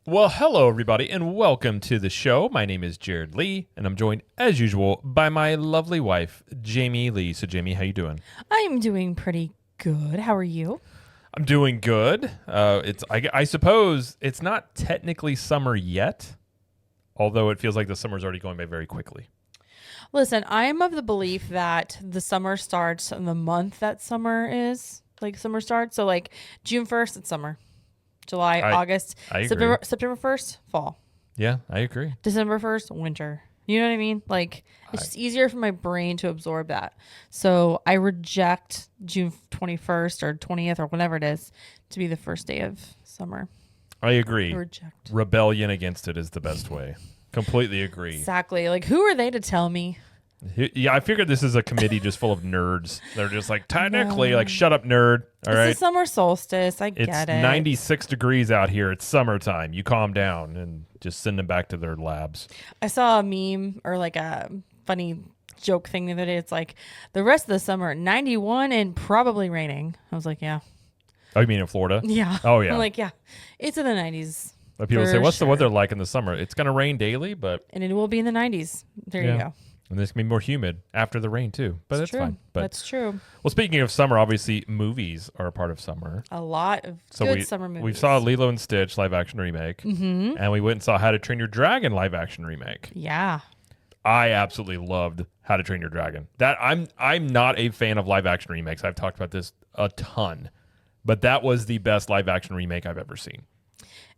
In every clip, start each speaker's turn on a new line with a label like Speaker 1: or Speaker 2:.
Speaker 1: Well, hello, everybody, and welcome to the show. My name is Jared Lee, and I'm joined, as usual, by my lovely wife, Jamie Lee. So, Jamie, how you doing?
Speaker 2: I'm doing pretty good. How are you?
Speaker 1: I'm doing good. I suppose it's not technically summer yet, although it feels like the summer's already going by very quickly.
Speaker 2: Listen, I'm of the belief that the summer starts in the month that summer is. Like summer starts. So like June 1st, it's summer. July, August.
Speaker 1: I agree.
Speaker 2: September 1st, fall.
Speaker 1: Yeah, I agree.
Speaker 2: December 1st, winter. You know what I mean? Like it's just easier for my brain to absorb that. So I reject June 21st or 20th or whatever it is to be the first day of summer.
Speaker 1: I agree.
Speaker 2: I reject.
Speaker 1: Rebellion against it is the best way. Completely agree.
Speaker 2: Exactly. Like who are they to tell me?
Speaker 1: Yeah, I figured this is a committee just full of nerds. They're just like, technically, like, shut up, nerd. All right.
Speaker 2: It's the summer solstice. I get it.
Speaker 1: It's 96 degrees out here. It's summertime. You calm down and just send them back to their labs.
Speaker 2: I saw a meme or like a funny joke thing the other day. It's like the rest of the summer, 91 and probably raining. I was like, yeah.
Speaker 1: Oh, you mean in Florida?
Speaker 2: Yeah.
Speaker 1: Oh, yeah.
Speaker 2: I'm like, yeah. It's in the 90s.
Speaker 1: But people say, what's the weather like in the summer? It's going to rain daily, but...
Speaker 2: And it will be in the 90s. There you go.
Speaker 1: And it's going to be more humid after the rain, too. But that's fine. But,
Speaker 2: that's true.
Speaker 1: Well, speaking of summer, obviously, movies are a part of summer.
Speaker 2: A lot of good summer movies.
Speaker 1: We saw Lilo and Stitch live-action remake.
Speaker 2: Mm-hmm.
Speaker 1: And we went and saw How to Train Your Dragon live-action remake.
Speaker 2: Yeah.
Speaker 1: I absolutely loved How to Train Your Dragon. I'm not a fan of live-action remakes. I've talked about this a ton. But that was the best live-action remake I've ever seen.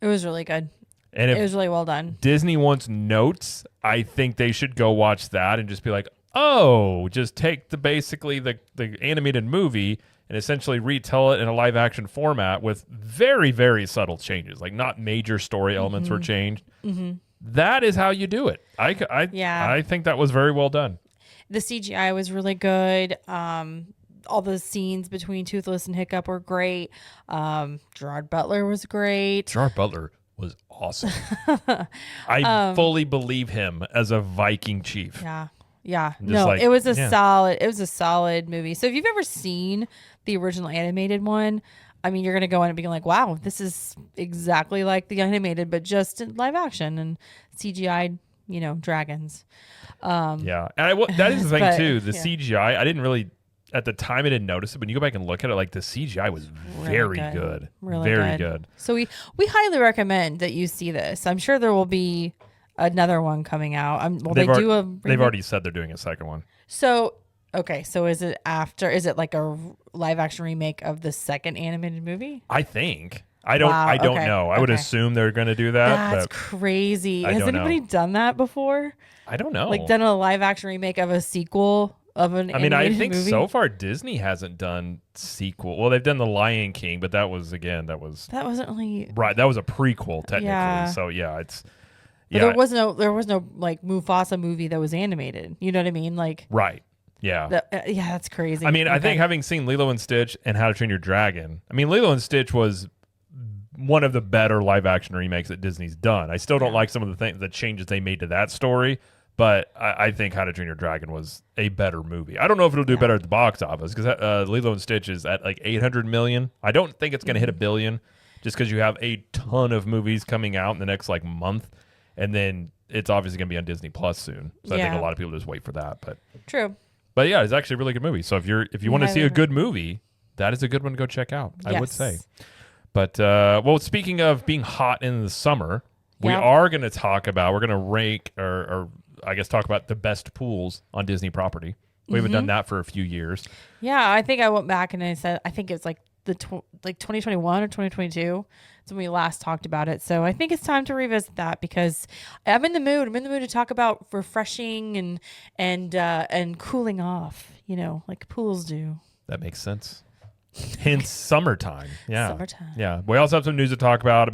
Speaker 2: It was really good.
Speaker 1: And if
Speaker 2: it was really well done.
Speaker 1: Disney wants notes, I think they should go watch that and just be like, oh, just take basically the animated movie and essentially retell it in a live action format with very, very subtle changes. Like not major story elements were changed. Mm-hmm. That is how you do it. I think that was very well done.
Speaker 2: The CGI was really good. All the scenes between Toothless and Hiccup were great. Gerard Butler was great.
Speaker 1: Gerard Butler was awesome. I fully believe him as a Viking chief.
Speaker 2: Yeah. No, it was a solid movie. So if you've ever seen the original animated one, I mean, you're going to go in and be like, wow, this is exactly like the animated, but just in live action and CGI, dragons.
Speaker 1: Yeah. And that is the thing too. The CGI, I didn't really, at the time I didn't notice it, but when you go back and look at it, like the CGI was very good.
Speaker 2: Really
Speaker 1: very good.
Speaker 2: So we highly recommend that you see this. I'm sure there will be another one coming out. They've
Speaker 1: already said they're doing a second one.
Speaker 2: So, okay. So is it like a live action remake of the second animated movie?
Speaker 1: I think. I don't know. I would assume they're going to do that.
Speaker 2: That's crazy. Has anybody done that before?
Speaker 1: I don't know.
Speaker 2: Like done a live action remake of a sequel of an animated movie?
Speaker 1: I think so far Disney hasn't done sequel. Well, they've done The Lion King, but that wasn't really right. That was a prequel technically. Yeah. So it's.
Speaker 2: But there was no like Mufasa movie that was animated. You know what I mean? Like
Speaker 1: right. Yeah.
Speaker 2: That's crazy.
Speaker 1: I mean, I think having seen Lilo and Stitch and How to Train Your Dragon, I mean, Lilo and Stitch was one of the better live action remakes that Disney's done. I still don't like some of the changes they made to that story. But I think How to Train Your Dragon was a better movie. I don't know if it'll do better at the box office because Lilo and Stitch is at like 800 million. I don't think it's going to hit $1 billion just because you have a ton of movies coming out in the next like month. And then it's obviously going to be on Disney Plus soon. So I think a lot of people just wait for that. But
Speaker 2: true.
Speaker 1: But yeah, it's actually a really good movie. So if you want to see a good movie, that is a good one to go check out, I would say. But speaking of being hot in the summer, we are going to talk about, we're going to rank or I guess talk about the best pools on Disney property. We haven't done that for a few years. Yeah,
Speaker 2: I think I went back and I said I think it's like 2021 or 2022. That's when we last talked about it. So I think it's time to revisit that because I'm in the mood. I'm in the mood to talk about refreshing and cooling off. Like pools do.
Speaker 1: That makes sense. Hence summertime. Yeah.
Speaker 2: Summertime.
Speaker 1: Yeah. We also have some news to talk about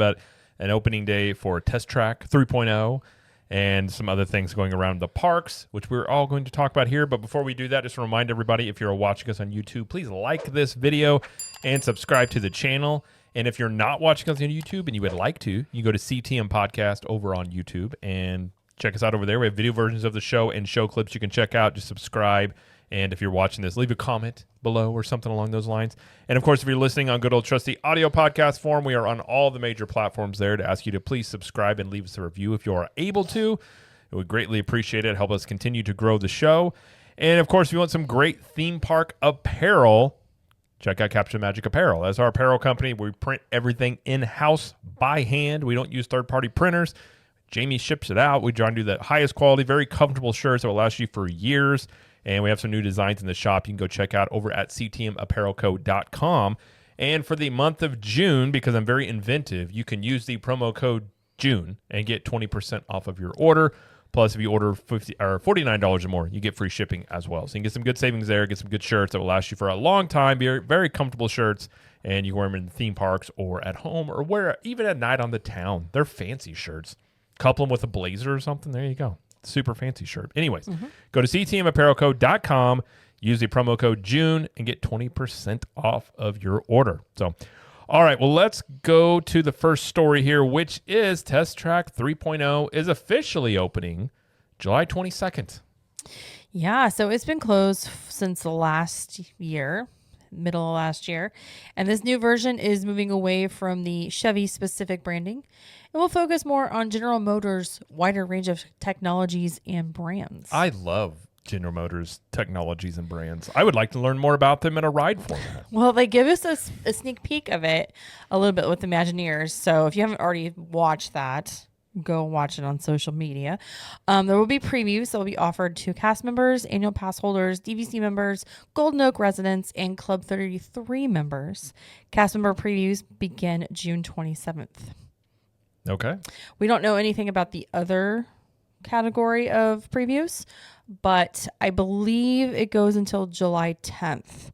Speaker 1: an opening day for Test Track 3.0. And some other things going around the parks, which we're all going to talk about here. But before we do that, just to remind everybody, if you're watching us on YouTube, please like this video and subscribe to the channel. And if you're not watching us on YouTube and you would like to, you go to CTM Podcast over on YouTube and check us out over there. We have video versions of the show and show clips you can check out. Just subscribe And if you're watching this, leave a comment below or something along those lines. And of course, if you're listening on good old trusty audio podcast form, we are on all the major platforms there to ask you to please subscribe and leave us a review if you are able to. It would greatly appreciate it. Help us continue to grow the show. And of course, if you want some great theme park apparel, check out Capture Magic Apparel. As our apparel company, we print everything in-house by hand. We don't use third-party printers. Jamie ships it out. We try and do the highest quality, very comfortable shirts that will last you for years. And we have some new designs in the shop you can go check out over at ctmapparelco.com. And for the month of June, because I'm very inventive, you can use the promo code June and get 20% off of your order. Plus, if you order $49 or more, you get free shipping as well. So you can get some good savings there, get some good shirts that will last you for a long time. Very, very comfortable shirts, and you can wear them in the theme parks or at home or wear even at night on the town. They're fancy shirts. Couple them with a blazer or something. There you go. Super fancy shirt. Anyways, go to ctmapparelco.com, use the promo code June, and get 20% off of your order. So, all right, well, let's go to the first story here, which is Test Track 3.0 is officially opening July 22nd.
Speaker 2: Yeah, so it's been closed since the last year, middle of last year. And this new version is moving away from the Chevy-specific branding. It will focus more on General Motors' wider range of technologies and brands.
Speaker 1: I love General Motors technologies and brands. I would like to learn more about them in a ride format.
Speaker 2: Well, they give us a sneak peek of it a little bit with Imagineers. So if you haven't already watched that, go watch it on social media. There will be previews that will be offered to cast members, annual pass holders, DVC members, Golden Oak residents, and Club 33 members. Cast member previews begin June 27th.
Speaker 1: Okay.
Speaker 2: We don't know anything about the other category of previews, but I believe it goes until July 10th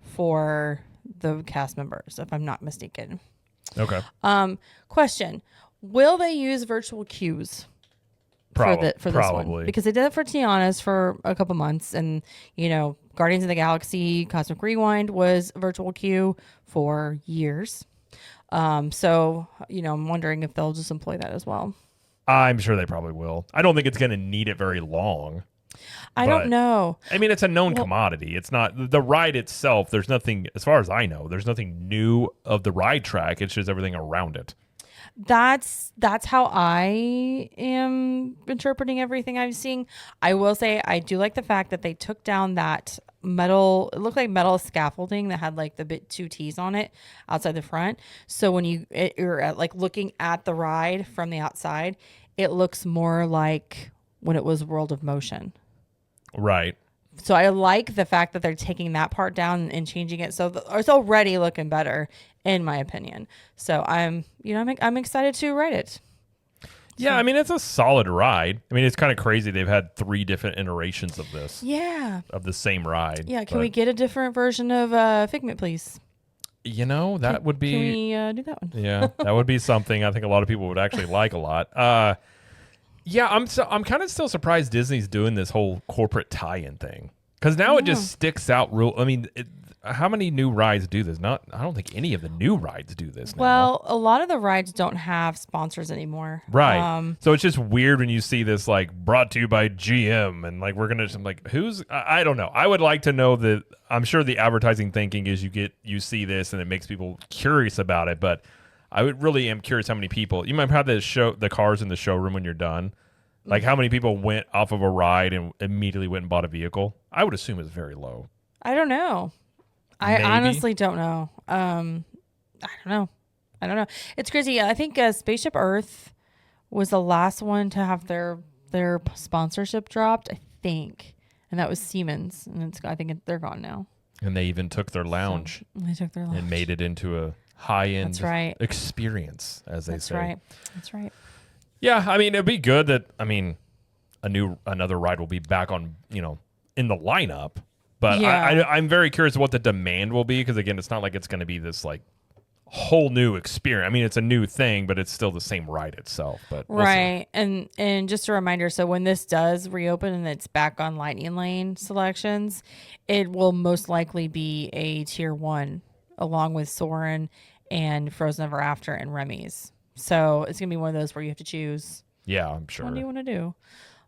Speaker 2: for the cast members, if I'm not mistaken.
Speaker 1: Okay.
Speaker 2: Question. Will they use virtual queues for this one? Because they did it for Tiana's for a couple months, and, you know, Guardians of the Galaxy, Cosmic Rewind was a virtual queue for years. So, you know, I'm wondering if they'll just employ that as well.
Speaker 1: I'm sure they probably will. I don't think it's going to need it very long.
Speaker 2: I don't know.
Speaker 1: I mean, it's a known commodity. It's not the ride itself. There's nothing, as far as I know, there's nothing new of the ride track. It's just everything around it.
Speaker 2: That's how I am interpreting everything I'm seeing. I will say I do like the fact that they took down that metal, it looked like metal scaffolding that had like the bit 2 T's on it outside the front. So when you're like looking at the ride from the outside, it looks more like when it was World of Motion.
Speaker 1: Right.
Speaker 2: So I like the fact that they're taking that part down and changing it. So it's already looking better, in my opinion. So I'm excited to ride it.
Speaker 1: Yeah, I mean, it's a solid ride. I mean, it's kind of crazy. They've had 3 different iterations of this.
Speaker 2: Yeah.
Speaker 1: Of the same ride.
Speaker 2: Yeah. Can we get a different version of Figment, please?
Speaker 1: You know, that would be...
Speaker 2: Can we do that one?
Speaker 1: Yeah, that would be something I think a lot of people would actually like a lot. Yeah, I'm kind of still surprised Disney's doing this whole corporate tie-in thing, because now it just sticks out real. I mean, how many new rides do this? I don't think any of the new rides do this now.
Speaker 2: Well, a lot of the rides don't have sponsors anymore.
Speaker 1: Right. So it's just weird when you see this like brought to you by GM and like I'm like, who's I don't know. I would like to know that. I'm sure the advertising thinking is you see this and it makes people curious about it, but I really am curious how many people you might have the cars in the showroom when you're done. Like how many people went off of a ride and immediately went and bought a vehicle? I would assume it's very low.
Speaker 2: I don't know. I honestly don't know. I don't know. It's crazy. I think Spaceship Earth was the last one to have their sponsorship dropped, I think. And that was Siemens. And I think they're gone now.
Speaker 1: And they even took their lounge. And made it into a high-end experience, as they say.
Speaker 2: That's right.
Speaker 1: Yeah, I mean, it'd be good that, I mean, another ride will be back on, in the lineup. But yeah. I'm very curious what the demand will be, because, again, it's not like it's going to be this, like, whole new experience. I mean, it's a new thing, but it's still the same ride itself. But
Speaker 2: right. And just a reminder, so when this does reopen and it's back on Lightning Lane selections, it will most likely be a Tier 1 along with Soarin' and Frozen Ever After and Remy's. So it's going to be one of those where you have to choose.
Speaker 1: Yeah, I'm sure.
Speaker 2: What do you want to do?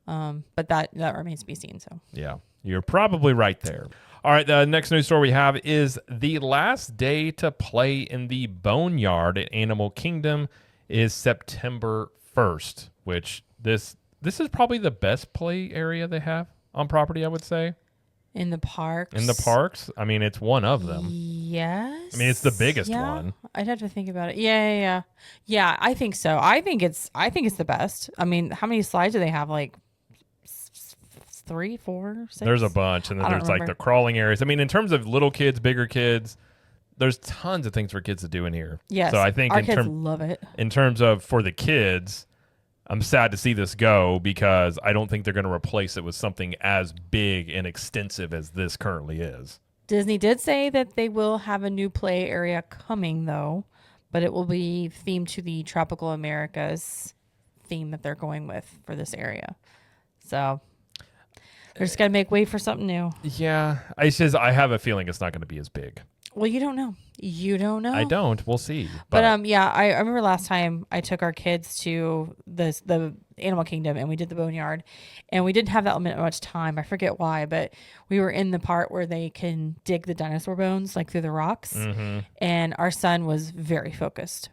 Speaker 2: But that remains to be seen. So
Speaker 1: Yeah. You're probably right there. All right, the next news story we have is the last day to play in the Boneyard at Animal Kingdom is September 1st, which this is probably the best play area they have on property, I would say.
Speaker 2: In the parks?
Speaker 1: In the parks? I mean, it's one of them.
Speaker 2: Yes.
Speaker 1: I mean, it's the biggest one.
Speaker 2: I'd have to think about it. Yeah. Yeah, I think so. I think it's the best. I mean, how many slides do they have? Like 3, 4, 6?
Speaker 1: There's a bunch, and then there's like the crawling areas. I mean, in terms of little kids, bigger kids, there's tons of things for kids to do in here.
Speaker 2: Yes.
Speaker 1: So I think
Speaker 2: our kids love it.
Speaker 1: In terms of for the kids, I'm sad to see this go because I don't think they're going to replace it with something as big and extensive as this currently is.
Speaker 2: Disney did say that they will have a new play area coming, though, but it will be themed to the Tropical Americas theme that they're going with for this area. So they're just got to make way for something new.
Speaker 1: Yeah. I have a feeling it's not going to be as big.
Speaker 2: Well, you don't know.
Speaker 1: I don't. We'll see.
Speaker 2: But yeah, I remember last time I took our kids to the Animal Kingdom and we did the Boneyard, and we didn't have that much time. I forget why, but we were in the part where they can dig the dinosaur bones like through the rocks, and our son was very focused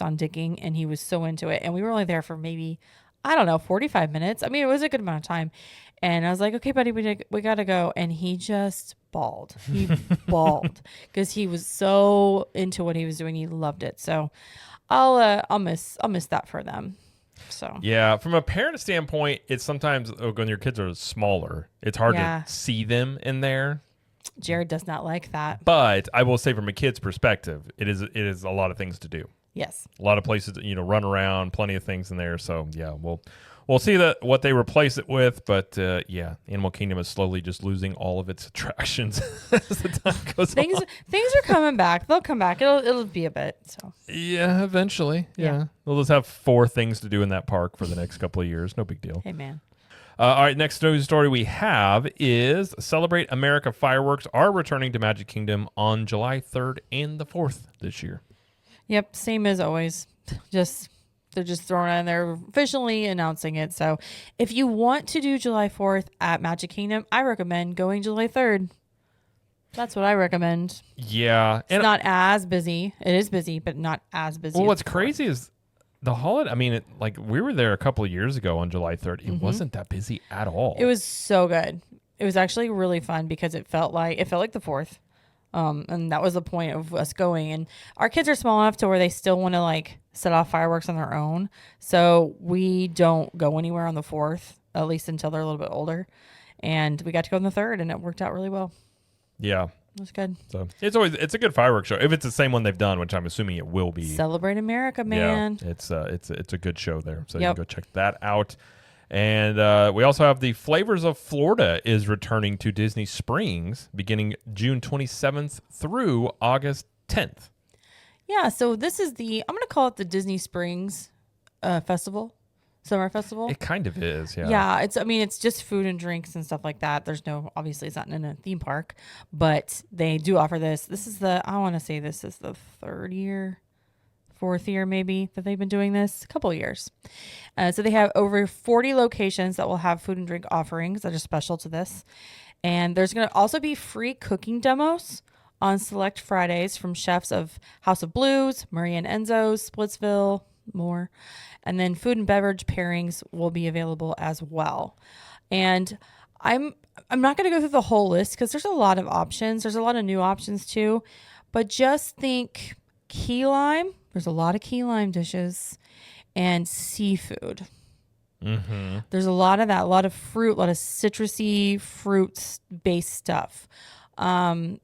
Speaker 2: on digging, and he was so into it. And we were only there for maybe 45 minutes. I mean, it was a good amount of time. And I was like, okay, buddy, we got to go. And he just bawled. He bawled because he was so into what he was doing. He loved it. So I'll miss that for them. So
Speaker 1: yeah, from a parent standpoint, it's sometimes when your kids are smaller, it's hard to see them in there.
Speaker 2: Jared does not like that.
Speaker 1: But I will say from a kid's perspective, it is a lot of things to do.
Speaker 2: Yes.
Speaker 1: A lot of places to, run around, plenty of things in there. So yeah, we'll see what they replace it with, but Animal Kingdom is slowly just losing all of its attractions as the time goes on.
Speaker 2: Things are coming back. They'll come back. It'll be a bit. So
Speaker 1: yeah, eventually. Yeah. They'll just have 4 things to do in that park for the next couple of years. No big deal.
Speaker 2: Hey man.
Speaker 1: All right, next news story we have is Celebrate America fireworks are returning to Magic Kingdom on July 3rd and the 4th this year.
Speaker 2: Yep, same as always. They're just throwing it in there, officially announcing it. So if you want to do July 4th at Magic Kingdom, I recommend going July 3rd. That's what I recommend.
Speaker 1: Yeah.
Speaker 2: It's not as busy. It is busy, but not as busy.
Speaker 1: Well, what's crazy is the holiday. I mean, we were there a couple of years ago on July 3rd. It wasn't that busy at all.
Speaker 2: It was so good. It was actually really fun because it felt like the 4th. And that was the point of us going. And our kids are small enough to where they still want to set off fireworks on their own. So we don't go anywhere on the 4th, at least until they're a little bit older. And we got to go on the 3rd, and it worked out really well.
Speaker 1: Yeah.
Speaker 2: It was good.
Speaker 1: So it's a good fireworks show. If it's the same one they've done, which I'm assuming it will be.
Speaker 2: Celebrate America, man.
Speaker 1: Yeah, it's a good show there. So you can go check that out. And we also have the Flavors of Florida is returning to Disney Springs beginning June 27th through August 10th.
Speaker 2: Yeah, so this is I'm going to call it the Disney Springs Festival, Summer Festival.
Speaker 1: It kind of is, yeah.
Speaker 2: Yeah, it's just food and drinks and stuff like that. Obviously it's not in a theme park, but they do offer this. This is the 3rd year. 4th year maybe that they've been doing this, a couple of years. So they have over 40 locations that will have food and drink offerings that are special to this. And there's going to also be free cooking demos on select Fridays from chefs of House of Blues, Marie and Enzo's, Splitsville, more. And then food and beverage pairings will be available as well. And I'm not going to go through the whole list because there's a lot of options. There's a lot of new options too. But just think key lime. There's a lot of key lime dishes and seafood.
Speaker 1: Mm-hmm.
Speaker 2: There's a lot of that, a lot of fruit, a lot of citrusy fruits-based stuff. More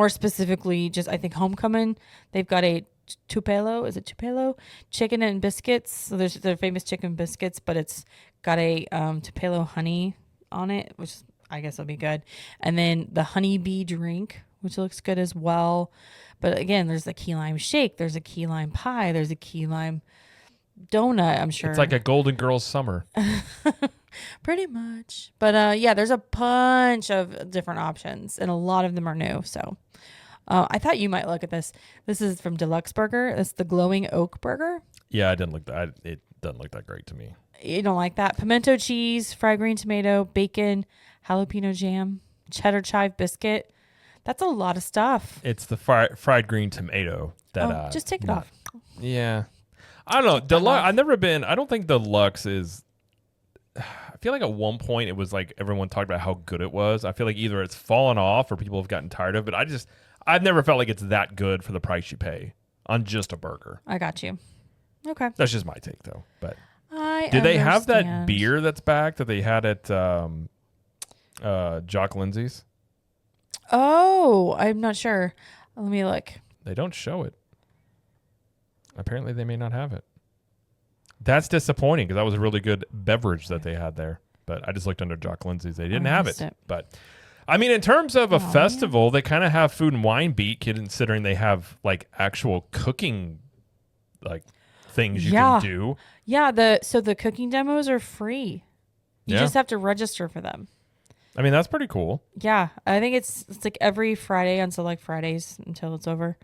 Speaker 2: specifically, just I think Homecoming, they've got a Tupelo. Is it Tupelo? Chicken and biscuits. So there's their famous chicken biscuits, but it's got a Tupelo honey on it, which I guess will be good. And then the honeybee drink, which looks good as well. But again, there's a key lime shake. There's a key lime pie. There's a key lime donut, I'm sure.
Speaker 1: It's like a Golden Girls summer.
Speaker 2: Pretty much. But there's a bunch of different options, and a lot of them are new. So I thought you might look at this. This is from Deluxe Burger. It's the glowing oak burger.
Speaker 1: Yeah, it doesn't look that great to me.
Speaker 2: You don't like that? Pimento cheese, fried green tomato, bacon, jalapeno jam, cheddar chive biscuit. That's a lot of stuff.
Speaker 1: It's the fried green tomato that.
Speaker 2: Just take it off.
Speaker 1: Yeah, I don't know.
Speaker 2: That
Speaker 1: Deluxe.
Speaker 2: off.
Speaker 1: I've never been. I don't think deluxe is. I feel like at one point it was like everyone talked about how good it was. I feel like either it's fallen off or people have gotten tired of it. But I've never felt like it's that good for the price you pay on just a burger.
Speaker 2: I got you. Okay.
Speaker 1: That's just my take though. But
Speaker 2: I
Speaker 1: do they have that
Speaker 2: understand.
Speaker 1: beer that's back that they had at Jock Lindsay's?
Speaker 2: Oh, I'm not sure. Let me look.
Speaker 1: They don't show it. Apparently they may not have it. That's disappointing because that was a really good beverage that they had there. But I just looked under Jock Lindsay's. They didn't have it. But I mean, in terms of a festival, they kind of have food and wine beat, considering they have like actual cooking like things you can do.
Speaker 2: Yeah, so the cooking demos are free. You
Speaker 1: Yeah.
Speaker 2: just have to register for them.
Speaker 1: I mean, that's pretty cool.
Speaker 2: Yeah, I think it's like every Friday on Select Fridays until it's over.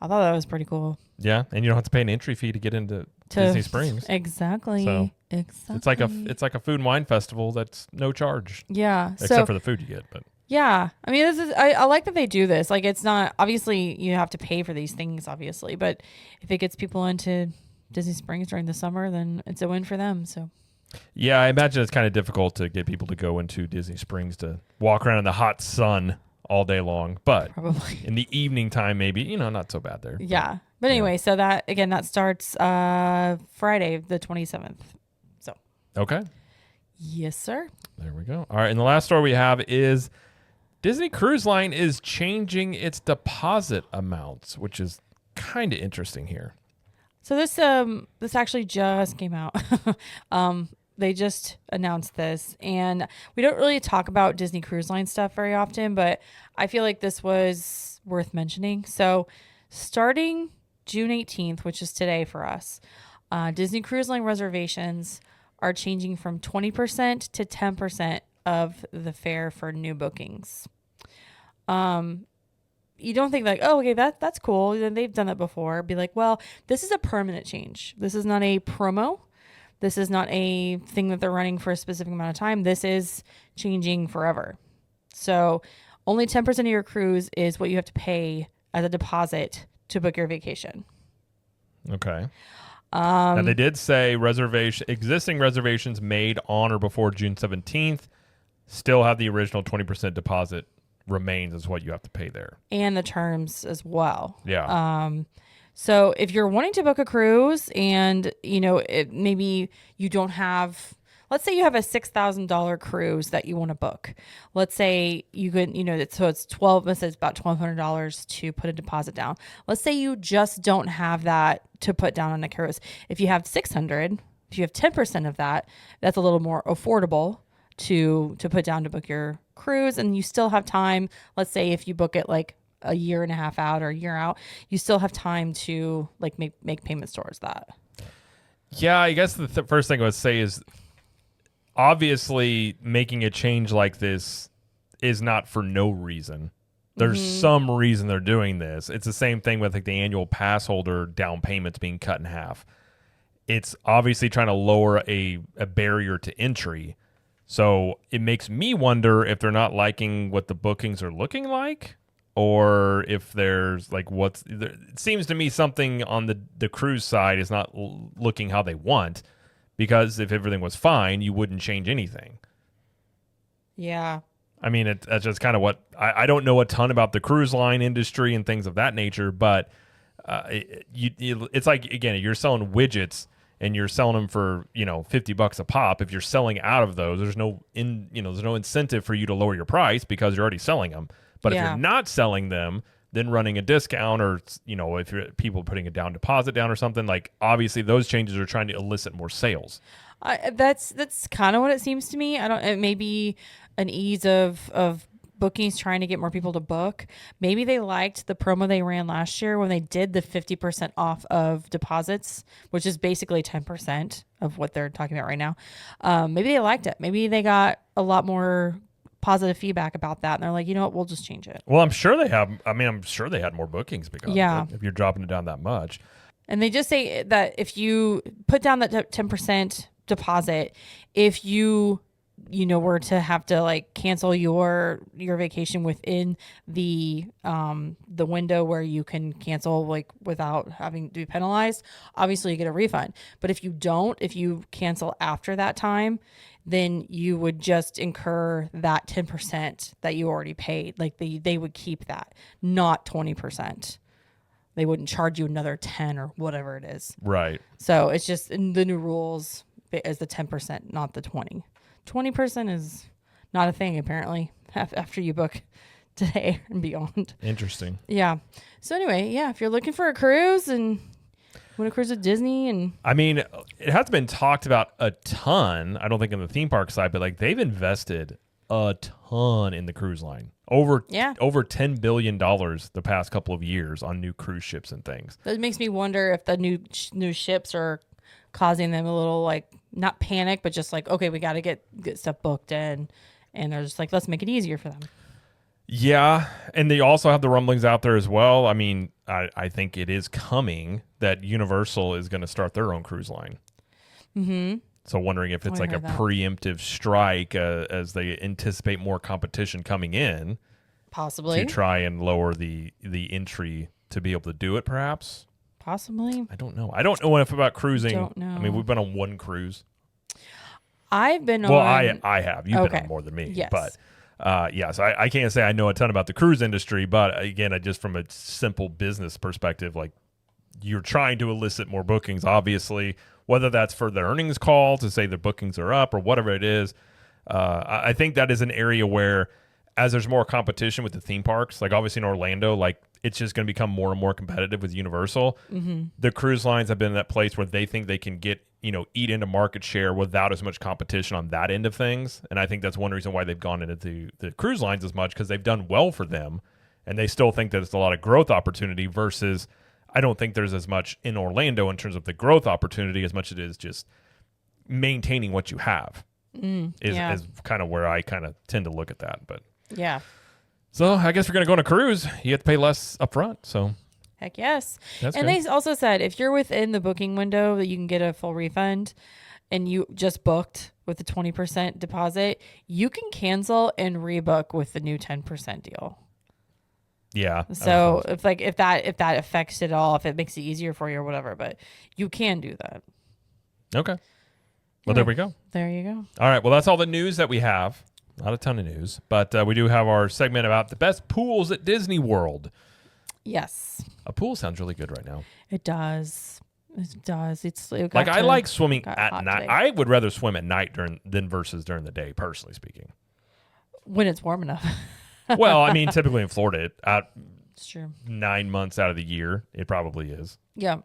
Speaker 2: I thought that was pretty cool.
Speaker 1: Yeah, and you don't have to pay an entry fee to get into Disney Springs.
Speaker 2: Exactly.
Speaker 1: So,
Speaker 2: exactly.
Speaker 1: It's like a food and wine festival that's no charge.
Speaker 2: Yeah.
Speaker 1: Except for the food you get, but
Speaker 2: yeah. I mean, I like that they do this. Like, it's not obviously you have to pay for these things, obviously, but if it gets people into Disney Springs during the summer, then it's a win for them. So
Speaker 1: yeah, I imagine it's kind of difficult to get people to go into Disney Springs to walk around in the hot sun all day long, but
Speaker 2: probably
Speaker 1: in the evening time, maybe, not so bad there.
Speaker 2: Yeah. But anyway, so that starts Friday, the 27th. So.
Speaker 1: Okay.
Speaker 2: Yes, sir.
Speaker 1: There we go. All right. And the last story we have is Disney Cruise Line is changing its deposit amounts, which is kind of interesting here.
Speaker 2: So this actually just came out. They just announced this, and we don't really talk about Disney Cruise Line stuff very often, but I feel like this was worth mentioning. So starting June 18th, which is today for us, Disney Cruise Line reservations are changing from 20% to 10% of the fare for new bookings. You don't think like, oh, okay, that's cool. They've done that before. Be like, well, this is a permanent change. This is not a promo. This is not a thing that they're running for a specific amount of time. This is changing forever. So only 10% of your cruise is what you have to pay as a deposit to book your vacation.
Speaker 1: Okay. Now they did say existing reservations made on or before June 17th still have the original 20% deposit remains as what you have to pay there. And
Speaker 2: the terms as well.
Speaker 1: Yeah.
Speaker 2: So if you're wanting to book a cruise and, maybe you don't have, let's say you have a $6,000 cruise that you want to book. Let's say you could, so it's about $1,200 to put a deposit down. Let's say you just don't have that to put down on a cruise. If you have $600, if you have 10% of that, that's a little more affordable to put down to book your cruise, and you still have time. Let's say if you book it like a year and a half out or a year out, you still have time to like make payments towards that.
Speaker 1: Yeah, I guess the first thing I would say is obviously making a change like this is not for no reason. There's some reason they're doing this. It's the same thing with like the annual pass holder down payments being cut in half. It's obviously trying to lower a barrier to entry. So it makes me wonder if they're not liking what the bookings are looking like, or if there's like it seems to me something on the cruise side is not looking how they want, because if everything was fine, you wouldn't change anything. Yeah. I mean, that's just kind of what I don't know a ton about the cruise line industry and things of that nature, but it's like, again, you're selling widgets and you're selling them for, $50 a pop. If you're selling out of those, there's no incentive for you to lower your price because you're already selling them. But if you're not selling them, then running a discount, or if you're people putting a down deposit down or something, like obviously those changes are trying to elicit more sales.
Speaker 2: That's kind of what it seems to me. It may be an ease of bookings trying to get more people to book. Maybe they liked the promo they ran last year when they did the 50% off of deposits, which is basically 10% of what they're talking about right now. Maybe they liked it. Maybe they got a lot more positive feedback about that, and they're like, you know what, we'll just change it.
Speaker 1: Well, I'm sure they have. I mean, I'm sure they had more bookings because of it, if you're dropping it down that much.
Speaker 2: And they just say that if you put down that 10% deposit if were to have to like cancel your vacation within the window where you can cancel like without having to be penalized. Obviously you get a refund, but if you cancel after that time, then you would just incur that 10% that you already paid. Like they would keep that, not 20%. They wouldn't charge you another 10 or whatever it is.
Speaker 1: Right.
Speaker 2: So it's just in the new rules is the 10%, not the 20. 20% is not a thing apparently after you book today and beyond.
Speaker 1: Interesting.
Speaker 2: Yeah. So anyway, yeah, if you're looking for a cruise and want to cruise with Disney, and
Speaker 1: I mean, it hasn't been talked about a ton. I don't think on the theme park side, but like they've invested a ton in the cruise line. Over $10 billion the past couple of years on new cruise ships and things.
Speaker 2: That makes me wonder if the new ships are causing them a little like not panic, but just like, okay, we got to get stuff booked in, and they're just like, let's make it easier for them.
Speaker 1: Yeah, and they also have the rumblings out there as well. I mean, I think it is coming that Universal is going to start their own cruise line. Mm-hmm. So wondering if it's like a preemptive strike as they anticipate more competition coming in.
Speaker 2: Possibly.
Speaker 1: To try and lower the entry to be able to do it, perhaps.
Speaker 2: Possibly.
Speaker 1: I don't know. I don't know enough about cruising.
Speaker 2: Don't know.
Speaker 1: I mean, we've been on one cruise.
Speaker 2: I've been on...
Speaker 1: Well, I have. You've been on more than me.
Speaker 2: Yes.
Speaker 1: But, so I can't say I know a ton about the cruise industry, but again, just from a simple business perspective, like you're trying to elicit more bookings, obviously, whether that's for the earnings call to say their bookings are up or whatever it is. I think that is an area where as there's more competition with the theme parks, like obviously in Orlando, like it's just going to become more and more competitive with Universal. Mm-hmm. The cruise lines have been in that place where they think they can get, eat into market share without as much competition on that end of things. And I think that's one reason why they've gone into the cruise lines as much, because they've done well for them. And they still think that it's a lot of growth opportunity versus I don't think there's as much in Orlando in terms of the growth opportunity as much as it is just maintaining what you have is kind of where I kind of tend to look at that. But
Speaker 2: yeah.
Speaker 1: So I guess if you're going to go on a cruise, you have to pay less upfront. So
Speaker 2: heck yes.
Speaker 1: That's
Speaker 2: and
Speaker 1: good.
Speaker 2: They also said if you're within the booking window that you can get a full refund and you just booked with the 20% deposit, you can cancel and rebook with the new 10% deal.
Speaker 1: Yeah.
Speaker 2: So if that affects it all, if it makes it easier for you or whatever, but you can do that.
Speaker 1: Okay. Well, there we go.
Speaker 2: There you go.
Speaker 1: All right. Well, that's all the news that we have. Not a ton of news, but we do have our segment about the best pools at Disney World.
Speaker 2: Yes.
Speaker 1: A pool sounds really good right now.
Speaker 2: It does. It does.
Speaker 1: I like swimming at night.
Speaker 2: Today.
Speaker 1: I would rather swim at night than versus during the day, personally speaking.
Speaker 2: When it's warm enough.
Speaker 1: Well, I mean, typically in Florida,
Speaker 2: it's true.
Speaker 1: 9 months out of the year, it probably is.
Speaker 2: Yeah.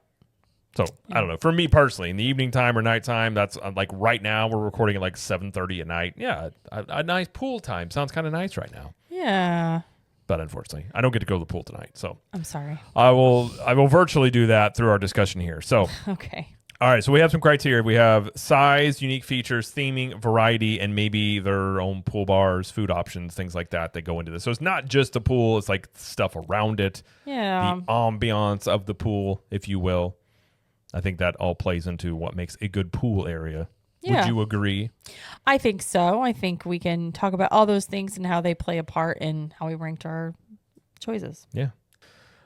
Speaker 1: So I don't know. For me personally, in the evening time or nighttime, that's like right now we're recording at like 7:30 at night. Yeah, a nice pool time sounds kind of nice right now.
Speaker 2: Yeah.
Speaker 1: But unfortunately, I don't get to go to the pool tonight. So
Speaker 2: I'm sorry.
Speaker 1: I will virtually do that through our discussion here. So
Speaker 2: okay.
Speaker 1: All right. So we have some criteria. We have size, unique features, theming, variety, and maybe their own pool bars, food options, things like that go into this. So it's not just a pool. It's like stuff around it.
Speaker 2: Yeah.
Speaker 1: The ambiance of the pool, if you will. I think that all plays into what makes a good pool area. Yeah. Would you agree?
Speaker 2: I think so. I think we can talk about all those things and how they play a part in how we ranked our choices.
Speaker 1: Yeah.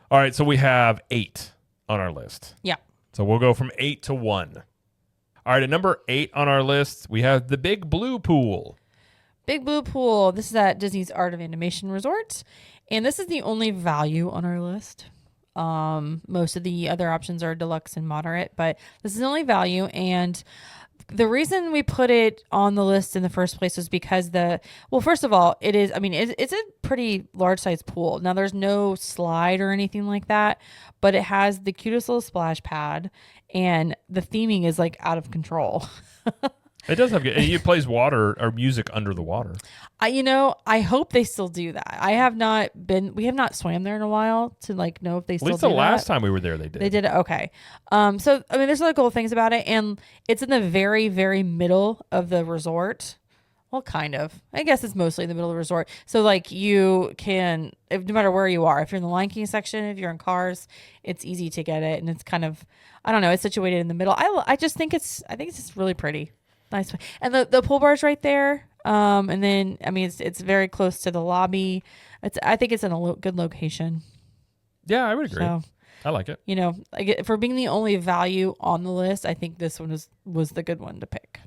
Speaker 1: All right. So we have 8 on our list.
Speaker 2: Yeah.
Speaker 1: So we'll go from 8 to 1. All right. At number 8 on our list, we have the Big Blue Pool.
Speaker 2: Big Blue Pool. This is at Disney's Art of Animation Resort. And this is the only value on our list. Most of the other options are deluxe and moderate, but this is the only value. And the reason we put it on the list in the first place was because first of all, it's a pretty large size pool. Now there's no slide or anything like that, but it has the cutest little splash pad and the theming is like out of control.
Speaker 1: It does have good. It plays water or music under the water.
Speaker 2: I hope they still do that. We have not swam there in a while to like know if they still do that.
Speaker 1: At least the last time we were there, they did.
Speaker 2: They did it. Okay. So, I mean, there's a lot of cool things about it. And it's in the very, very middle of the resort. Well, kind of. I guess it's mostly in the middle of the resort. So, like, you can, no matter where you are, if you're in the Lion King section, if you're in cars, it's easy to get it. And it's kind of, I don't know, it's situated in the middle. I think it's just really pretty. Nice. And the pool bar is right there. And then, I mean, it's very close to the lobby. I think it's in a good location.
Speaker 1: Yeah, I would agree.
Speaker 2: So,
Speaker 1: I like it.
Speaker 2: you know, like for being the only value on the list, I think this one was the good one to pick.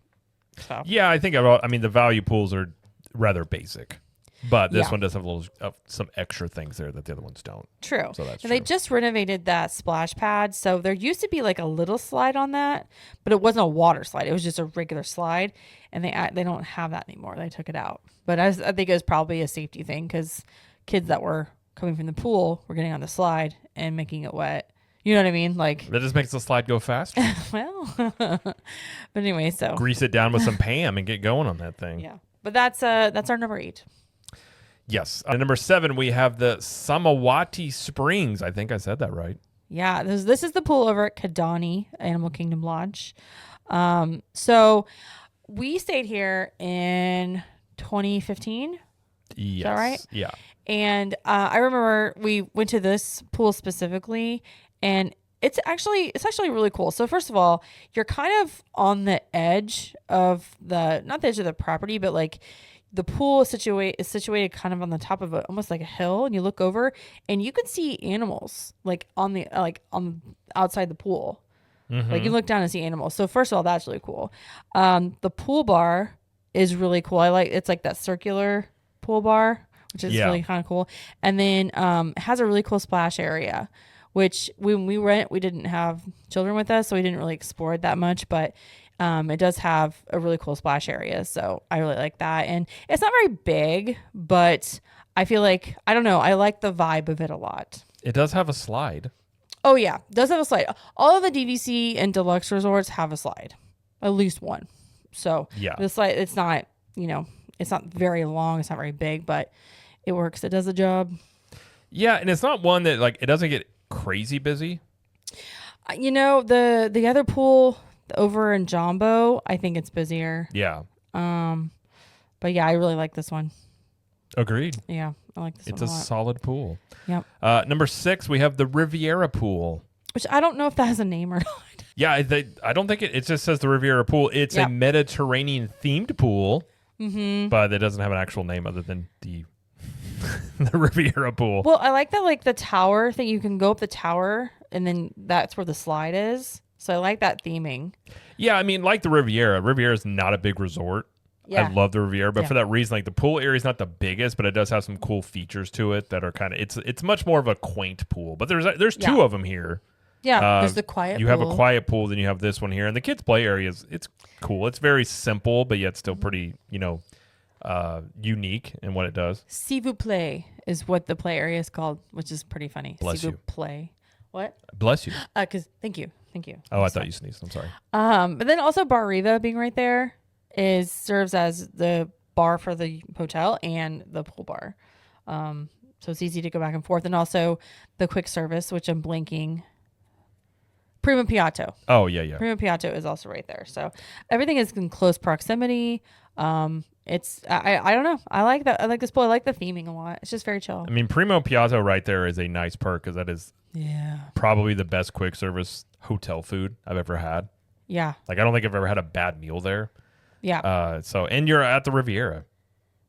Speaker 2: So.
Speaker 1: Yeah, I think the value pools are rather basic, but this one does have a little some extra things there that the other ones don't.
Speaker 2: True.
Speaker 1: So that's
Speaker 2: and
Speaker 1: true.
Speaker 2: they just renovated that splash pad, so there used to be like a little slide on that, but it wasn't a water slide. It was just a regular slide, and they don't have that anymore. They took it out, but I think it was probably a safety thing because kids that were coming from the pool were getting on the slide and making it wet. You know what I mean? Like
Speaker 1: that just makes the slide go faster.
Speaker 2: well, but anyway, so
Speaker 1: grease it down with some Pam and get going on that thing.
Speaker 2: yeah. But that's our number 8.
Speaker 1: Yes. Number 7, we have the Samawati Springs. I think I said that right.
Speaker 2: Yeah, this is the pool over at Kadani Animal Kingdom Lodge. So we stayed here in 2015.
Speaker 1: Yes.
Speaker 2: Is that right?
Speaker 1: Yeah.
Speaker 2: And I remember we went to this pool specifically, and it's actually really cool. So first of all, you're kind of on the edge of not the edge of the property, but like the pool is situated kind of on the top of almost like a hill, and you look over and you can see animals like on outside the pool. Mm-hmm. Like you look down and see animals. So first of all, that's really cool. The pool bar is really cool. It's like that circular pool bar, which is really kind of cool. And then it has a really cool splash area, which when we went, we didn't have children with us, so we didn't really explore it that much, but it does have a really cool splash area. So I really like that. And it's not very big, but I feel like, I don't know, I like the vibe of it a lot.
Speaker 1: It does have a slide.
Speaker 2: Oh yeah, it does have a slide. All of the DVC and deluxe resorts have a slide, at least one. So
Speaker 1: yeah,
Speaker 2: the slide, it's not very long. It's not very big, but it works. It does the job.
Speaker 1: Yeah. And it's not one that like, it doesn't get crazy busy.
Speaker 2: The other pool over in Jumbo, I think it's busier.
Speaker 1: Yeah.
Speaker 2: But yeah, I really like this one.
Speaker 1: Agreed.
Speaker 2: Yeah, I like this one.
Speaker 1: It's a solid pool.
Speaker 2: Yep.
Speaker 1: Number 6, we have the Riviera Pool.
Speaker 2: Which I don't know if that has a name or not.
Speaker 1: Yeah, I don't think it just says the Riviera Pool. It's a Mediterranean themed pool, but it doesn't have an actual name other than the the Riviera Pool.
Speaker 2: Well, I like that, like the tower thing. You can go up the tower, and then that's where the slide is. So I like that theming.
Speaker 1: Yeah, I mean, like the Riviera. Riviera is not a big resort. Yeah. I love the Riviera, but for that reason, like the pool area is not the biggest, but it does have some cool features to it that are kind of it's much more of a quaint pool. But there's 2 of them here.
Speaker 2: Yeah, there's the quiet pool.
Speaker 1: You have a quiet pool, then you have this one here. And the kids' play area it's cool. It's very simple, but yet still pretty, unique in what it does.
Speaker 2: S'il vous plaît is what the play area is called, which is pretty funny.
Speaker 1: Bless
Speaker 2: S'il
Speaker 1: you.
Speaker 2: vous plaît. What?
Speaker 1: Bless you.
Speaker 2: Thank you.
Speaker 1: Oh, I thought you sneezed. I'm sorry.
Speaker 2: But then also Bar Riva being right there serves as the bar for the hotel and the pool bar. So it's easy to go back and forth. And also the quick service, which I'm blinking. Primo Piatto.
Speaker 1: Oh, yeah.
Speaker 2: Primo Piatto is also right there. So everything is in close proximity. It's I don't know. I like that. I like this pool. I like the theming a lot. It's just very chill.
Speaker 1: I mean, Primo Piatto right there is a nice perk because that is probably the best quick service hotel food I've ever had.
Speaker 2: Yeah.
Speaker 1: Like I don't think I've ever had a bad meal there.
Speaker 2: Yeah.
Speaker 1: And you're at the Riviera.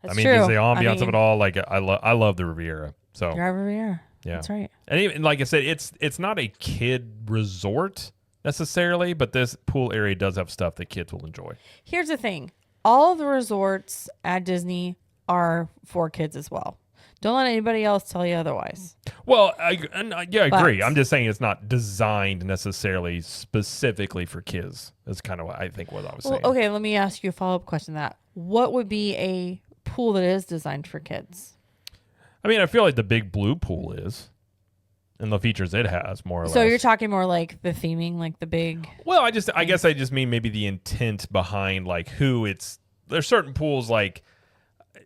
Speaker 2: That's
Speaker 1: true.
Speaker 2: Just
Speaker 1: the ambiance of it all. Like I love the Riviera. So
Speaker 2: you're at Riviera.
Speaker 1: Yeah.
Speaker 2: That's right.
Speaker 1: And even, like I said, it's not a kid resort necessarily, but this pool area does have stuff that kids will enjoy.
Speaker 2: Here's the thing. All of the resorts at Disney are for kids as well. Don't let anybody else tell you otherwise.
Speaker 1: Well, I agree. I'm just saying it's not designed necessarily specifically for kids. That's kind of what I think what I was saying.
Speaker 2: Okay, let me ask you a follow-up question to that. What would be a pool that is designed for kids?
Speaker 1: I mean, I feel like the Big Blue Pool is, and the features it has, more or less.
Speaker 2: So you're talking more like the theming, like the big...
Speaker 1: Well, I guess I just mean maybe the intent behind like who it's... There's certain pools like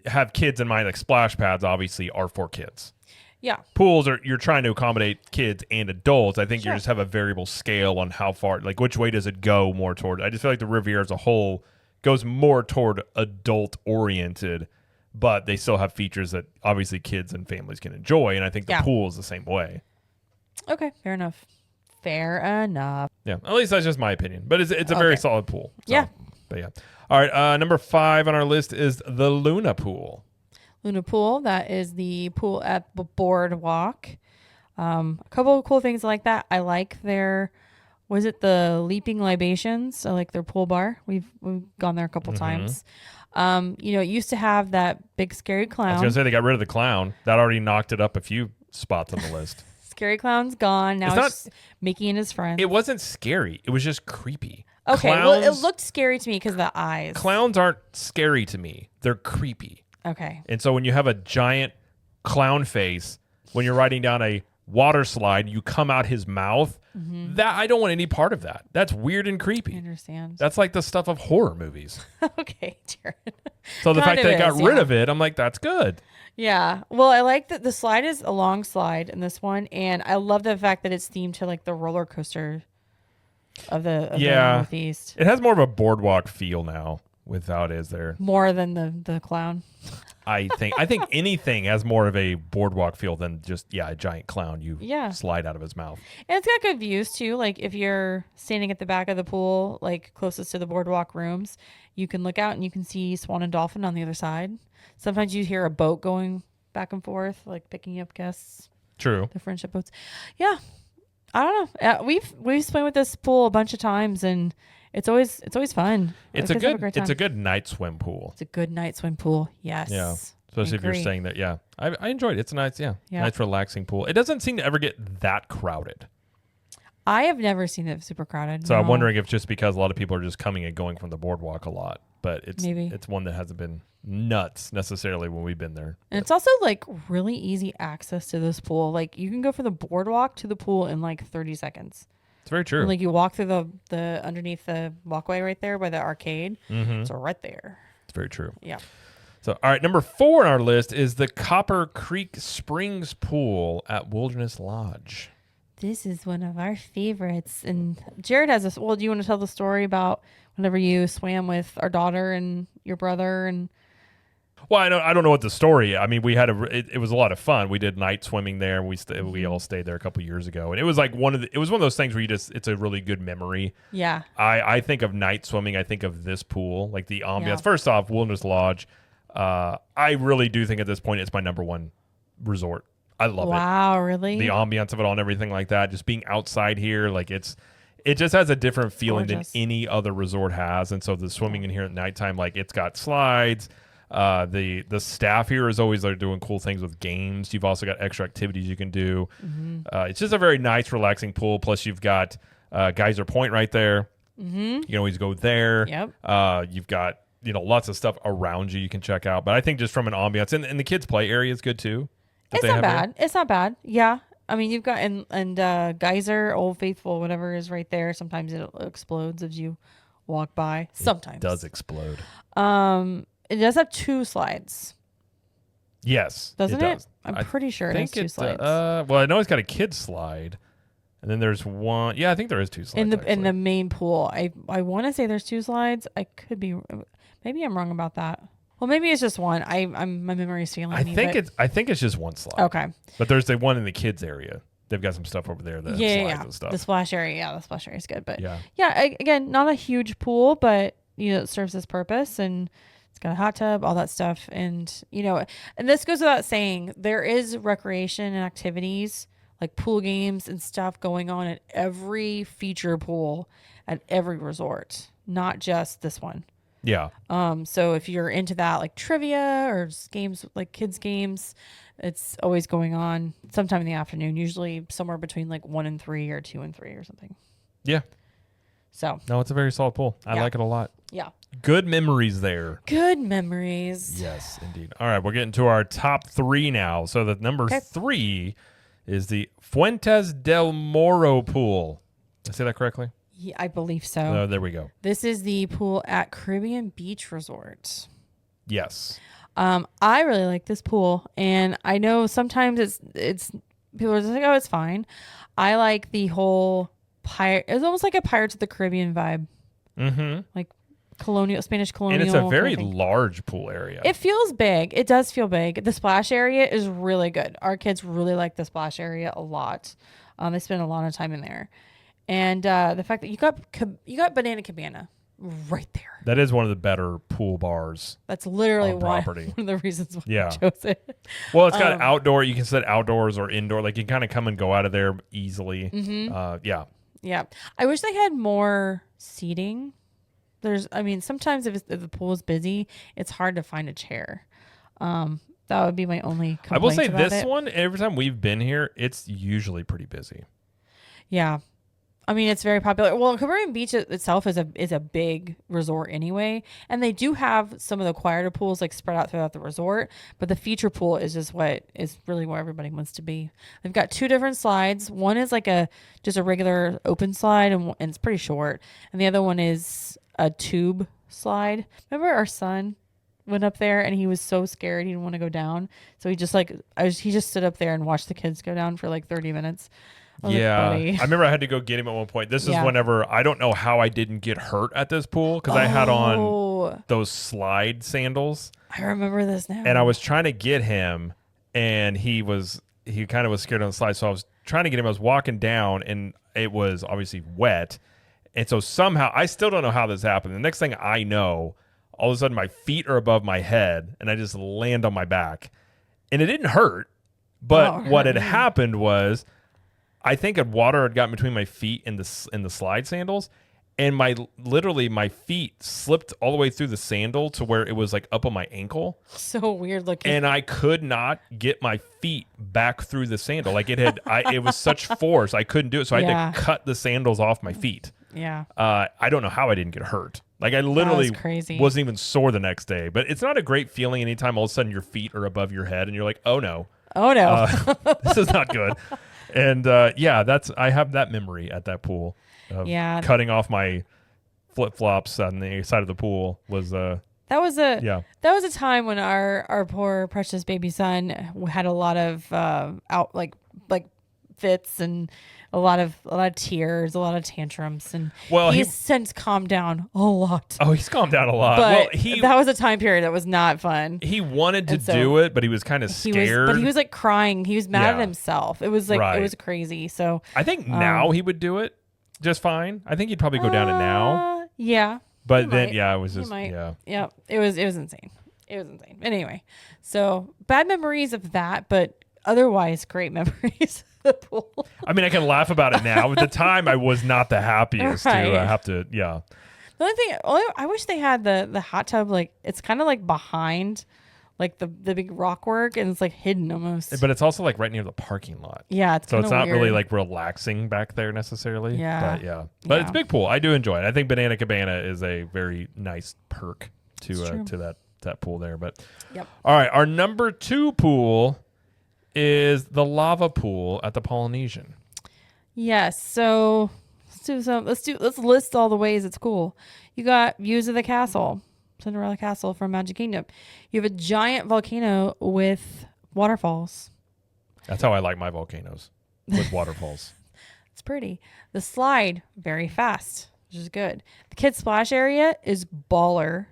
Speaker 1: have kids in mind, like splash pads obviously are for kids.
Speaker 2: Yeah.
Speaker 1: Pools you're trying to accommodate kids and adults. I think you just have a variable scale on how far, like which way does it go more toward. I just feel like the Riviera as a whole goes more toward adult oriented, but they still have features that obviously kids and families can enjoy. And I think the pool is the same way.
Speaker 2: Okay, fair enough. Yeah,
Speaker 1: Yeah, at least that's just my opinion. But it's a very solid pool. So.
Speaker 2: Yeah,
Speaker 1: But yeah. All right. Number 5 on our list is the Luna Pool.
Speaker 2: Luna Pool, that is the pool at the boardwalk. A couple of cool things like that. I like their, was it the Leaping Libations? I like their pool bar. We've gone there a couple times. It used to have that big scary
Speaker 1: I was
Speaker 2: clown.
Speaker 1: going to say they got rid of the clown. That already knocked it up a few spots on the list.
Speaker 2: Scary clown's gone. Now it's Mickey and his friends.
Speaker 1: It wasn't scary. It was just creepy.
Speaker 2: Okay, well, it looked scary to me because of the eyes.
Speaker 1: Clowns aren't scary to me. They're creepy.
Speaker 2: Okay.
Speaker 1: And so when you have a giant clown face, when you're riding down a water slide, you come out his mouth, that I don't want any part of that. That's weird and creepy.
Speaker 2: I understand.
Speaker 1: That's like the stuff of horror movies.
Speaker 2: Okay, Jared.
Speaker 1: So the fact
Speaker 2: Kind
Speaker 1: they
Speaker 2: of
Speaker 1: got
Speaker 2: is,
Speaker 1: rid
Speaker 2: yeah.
Speaker 1: of it, I'm like, that's good.
Speaker 2: Yeah. Well, I like that the slide is a long slide in this one, and I love the fact that it's themed to like the roller coaster of the Northeast.
Speaker 1: It has more of a boardwalk feel now without is there.
Speaker 2: More than the clown.
Speaker 1: I think anything has more of a boardwalk feel than just a giant clown you slide out of his mouth.
Speaker 2: And it's got good views too. Like if you're standing at the back of the pool, like closest to the boardwalk rooms, you can look out and you can see swan and dolphin on the other side. Sometimes you hear a boat going back and forth, like picking up guests.
Speaker 1: True.
Speaker 2: The friendship boats. Yeah. I don't know. We've swam with this pool a bunch of times, and it's always fun.
Speaker 1: It's a good night swim pool.
Speaker 2: It's a good night swim pool. Yes.
Speaker 1: Yeah. Especially if you're staying there. Yeah. I enjoyed it. It's a nice, nice relaxing pool. It doesn't seem to ever get that crowded.
Speaker 2: I have never seen it super crowded.
Speaker 1: So I'm wondering if just because a lot of people are just coming and going from the boardwalk a lot, but it's one that hasn't been nuts necessarily when we've been there.
Speaker 2: And it's also like really easy access to this pool. Like you can go from the boardwalk to the pool in like 30 seconds.
Speaker 1: It's very true.
Speaker 2: And like you walk through the underneath the walkway right there by the arcade. It's right there.
Speaker 1: It's very true.
Speaker 2: Yeah.
Speaker 1: So, all right, number 4 on our list is the Copper Creek Springs Pool at Wilderness Lodge.
Speaker 2: This is one of our favorites. And Jared has this. Well, do you want to tell the story about whenever you swam with our daughter and your brother? And
Speaker 1: well, I don't know what the story. I mean, we had it was a lot of fun. We did night swimming there. We all stayed there a couple years ago, and it was like one of those things where it's a really good memory.
Speaker 2: Yeah.
Speaker 1: I think of night swimming. I think of this pool, like the ambiance.
Speaker 2: Yeah.
Speaker 1: First off, Wilderness Lodge. I really do think at this point it's my number 1 resort. I love it.
Speaker 2: Wow, really?
Speaker 1: The ambiance of it all and everything like that. Just being outside here, like it just has a different feeling than any other resort has. And so the swimming in here at nighttime, like it's got slides. The staff here is always like doing cool things with games. You've also got extra activities you can do. It's just a very nice, relaxing pool. Plus you've got Geyser Point right there. You can always go there.
Speaker 2: Yep.
Speaker 1: You've got lots of stuff around you can check out. But I think just from an ambiance and the kids play area is good too.
Speaker 2: It's not bad. It's not bad. Yeah. I mean, you've got and Geyser, Old Faithful, whatever is right there. Sometimes it explodes as you walk by. Sometimes
Speaker 1: it does explode.
Speaker 2: It does have 2 slides.
Speaker 1: Yes,
Speaker 2: doesn't
Speaker 1: it?
Speaker 2: Does. I'm pretty sure it has 2 slides.
Speaker 1: Well, I know it's got a kid's slide, and then there's one. Yeah, I think there is 2 slides
Speaker 2: in the main pool. I want to say there's 2 slides. I could be, maybe I'm wrong about that. Well, maybe it's just one. My memory is failing me.
Speaker 1: I think it's just 1 slide.
Speaker 2: Okay.
Speaker 1: But there's the one in the kids area. They've got some stuff over there that slides and stuff.
Speaker 2: The splash area. Yeah, the splash area is good. But
Speaker 1: yeah,
Speaker 2: again, not a huge pool, but it serves its purpose, and it's got a hot tub, all that stuff. And and this goes without saying, there is recreation and activities like pool games and stuff going on at every feature pool at every resort, not just this one.
Speaker 1: Yeah.
Speaker 2: So if you're into that, like trivia or games, like kids games, it's always going on sometime in the afternoon, usually somewhere between like 1 and 3 or 2 and 3 or something.
Speaker 1: Yeah.
Speaker 2: So
Speaker 1: no, it's a very solid pool. I like it a lot.
Speaker 2: Yeah.
Speaker 1: Good memories there.
Speaker 2: Good memories.
Speaker 1: Yes, indeed. All right, we're getting to our top 3 now. So the number 3 is the Fuentes del Moro pool. Did I say that correctly?
Speaker 2: Yeah, I believe so.
Speaker 1: Oh, there we go.
Speaker 2: This is the pool at Caribbean Beach Resort.
Speaker 1: Yes.
Speaker 2: I really like this pool, and I know sometimes it's people are just like, oh, it's fine. I like the whole it's almost like a Pirates of the Caribbean vibe. Like Spanish colonial.
Speaker 1: And it's a very large pool area.
Speaker 2: It feels big. It does feel big. The splash area is really good. Our kids really like the splash area a lot. They spend a lot of time in there. And the fact that you got Banana Cabana right there.
Speaker 1: That is one of the better pool bars.
Speaker 2: That's literally
Speaker 1: On
Speaker 2: one
Speaker 1: property.
Speaker 2: of the reasons why
Speaker 1: Yeah.
Speaker 2: I chose it.
Speaker 1: Well, it's got outdoor. You can sit outdoors or indoor. Like you can kind of come and go out of there easily. Yeah.
Speaker 2: Yeah. I wish they had more seating. Sometimes if the pool is busy, it's hard to find a chair. That would be my only complaint.
Speaker 1: I will say
Speaker 2: about
Speaker 1: this
Speaker 2: it.
Speaker 1: one, every time we've been here, it's usually pretty busy.
Speaker 2: Yeah. I mean, it's very popular. Well, Cabrini Beach itself is a big resort anyway, and they do have some of the quieter pools like spread out throughout the resort. But the feature pool is just what is really where everybody wants to be. They've got 2 different slides. One is like just a regular open slide, and it's pretty short, and the other one is a tube slide. Remember our son went up there and he was so scared he didn't want to go down, so he just he just stood up there and watched the kids go down for like 30 minutes.
Speaker 1: Yeah,
Speaker 2: Like,
Speaker 1: I remember I had to go get him at one point. This is
Speaker 2: Yeah.
Speaker 1: whenever I don't know how I didn't get hurt at this pool because I had on those slide sandals,
Speaker 2: I remember this now.
Speaker 1: and I was trying to get him, and he kind of was scared on the slide, so I was trying to get him. I was walking down, and it was obviously wet, and so somehow I still don't know how this happened. The next thing I know, all of a sudden my feet are above my head, and I just land on my back, and it didn't hurt, but what had happened was, I think water had gotten between my feet and the slide sandals, and my feet slipped all the way through the sandal to where it was like up on my ankle.
Speaker 2: So weird looking.
Speaker 1: And I could not get my feet back through the sandal. Like it was such force, I couldn't do it. So I had to cut the sandals off my feet.
Speaker 2: Yeah.
Speaker 1: I don't know how I didn't get hurt. Like I literally
Speaker 2: crazy.
Speaker 1: wasn't even sore the next day. But it's not a great feeling anytime all of a sudden your feet are above your head and you're like, oh no.
Speaker 2: Oh no.
Speaker 1: This is not good. And I have that memory at that pool of cutting off my flip flops on the side of the pool was
Speaker 2: that was a time when our poor precious baby son had a lot of like fits and a lot of tears, a lot of tantrums, and he's since calmed down a lot.
Speaker 1: Oh, he's calmed down a lot.
Speaker 2: But that was a time period that was not fun.
Speaker 1: He wanted to do it, but he was kind of scared.
Speaker 2: But he was like crying. He was mad at himself. It was like it was crazy. So
Speaker 1: I think now he would do it just fine. I think he'd probably go down it now.
Speaker 2: Yeah.
Speaker 1: But then it was just
Speaker 2: Yeah. It was insane. It was insane. Anyway, so bad memories of that, but otherwise great memories. The pool.
Speaker 1: I mean, I can laugh about it now. At the time, I was not the happiest.
Speaker 2: Right.
Speaker 1: I have to, The
Speaker 2: only thing, I wish they had the hot tub. Like it's kind of like behind, like the big rock work, and it's like hidden almost.
Speaker 1: But it's also like right near the parking lot.
Speaker 2: Yeah,
Speaker 1: so it's not really like relaxing back there necessarily.
Speaker 2: Yeah,
Speaker 1: but it's a big pool. I do enjoy it. I think Banana Cabana is a very nice perk to that pool there. But all right, our number 2 pool is the lava pool at the Polynesian.
Speaker 2: Yes. So let's list all the ways it's cool. You got views of the castle, Cinderella Castle from Magic Kingdom. You have a giant volcano with waterfalls.
Speaker 1: That's how I like my volcanoes, with waterfalls.
Speaker 2: It's pretty. The slide, very fast, which is good. The kids splash area is baller.